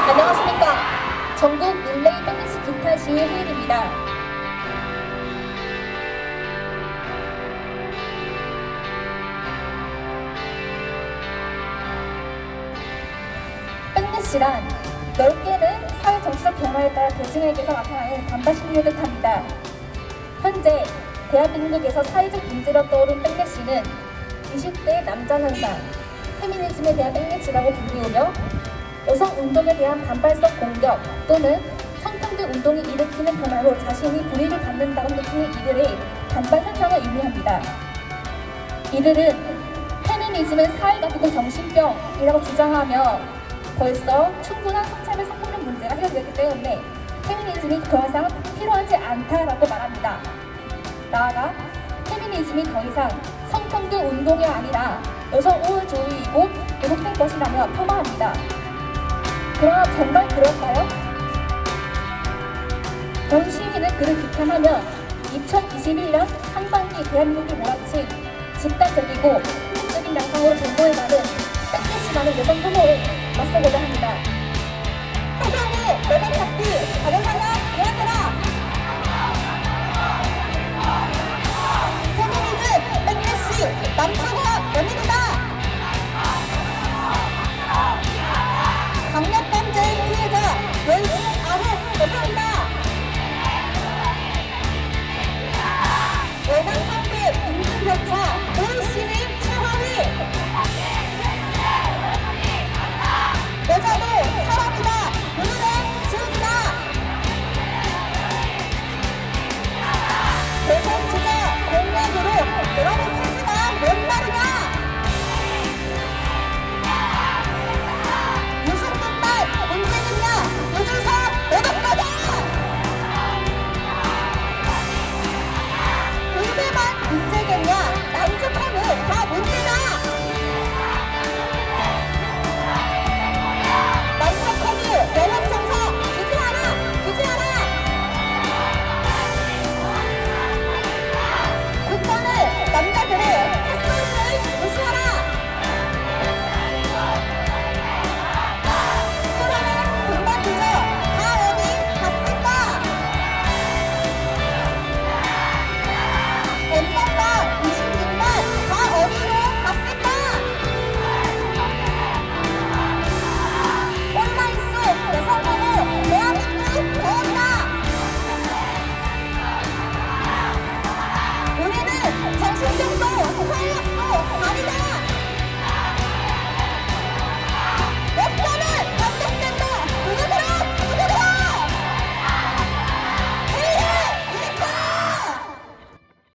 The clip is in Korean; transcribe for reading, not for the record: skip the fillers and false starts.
안녕하십니까. 전국 릴레이 밴드 기타 시위 회의입니다. 백래시란 넓게는 사회 정치적 변화에 따라 대중에게서 나타나는 반발 심리를 뜻합니다. 현재 대한민국에서 사회적 문제로 떠오른 백래시는 20대 남자 현상, 페미니즘에 대한 백래시라고 불리우며 여성 운동에 대한 반발적 공격 또는 성평등 운동이 일으키는 변화로 자신이 불이익을 받는다고 느끼는 이들의 반발 현상을 의미합니다. 이들은 페미니즘은 사회적이고 정신병이라고 주장하며 벌써 충분한 성차별 성폭력 문제가 해결되기 때문에 페미니즘이 더 이상 필요하지 않다라고 말합니다. 나아가 페미니즘이 더 이상 성평등 운동이 아니라 여성 우월주의이고 계속될 것이라며 폄하합니다. 그러나 정말 그럴까요? 전 시위는 그를 비판하며 2021년 상반기 대한민국이 몰아친 집단적이고 폭력적인 양상으로 전도해 가는 백래시라는 여성 혐오에 맞서고자 합니다. 세상에 내가 찾기 다른 하나 되었더라. 페미니즘 백래시 남초가 연예계다.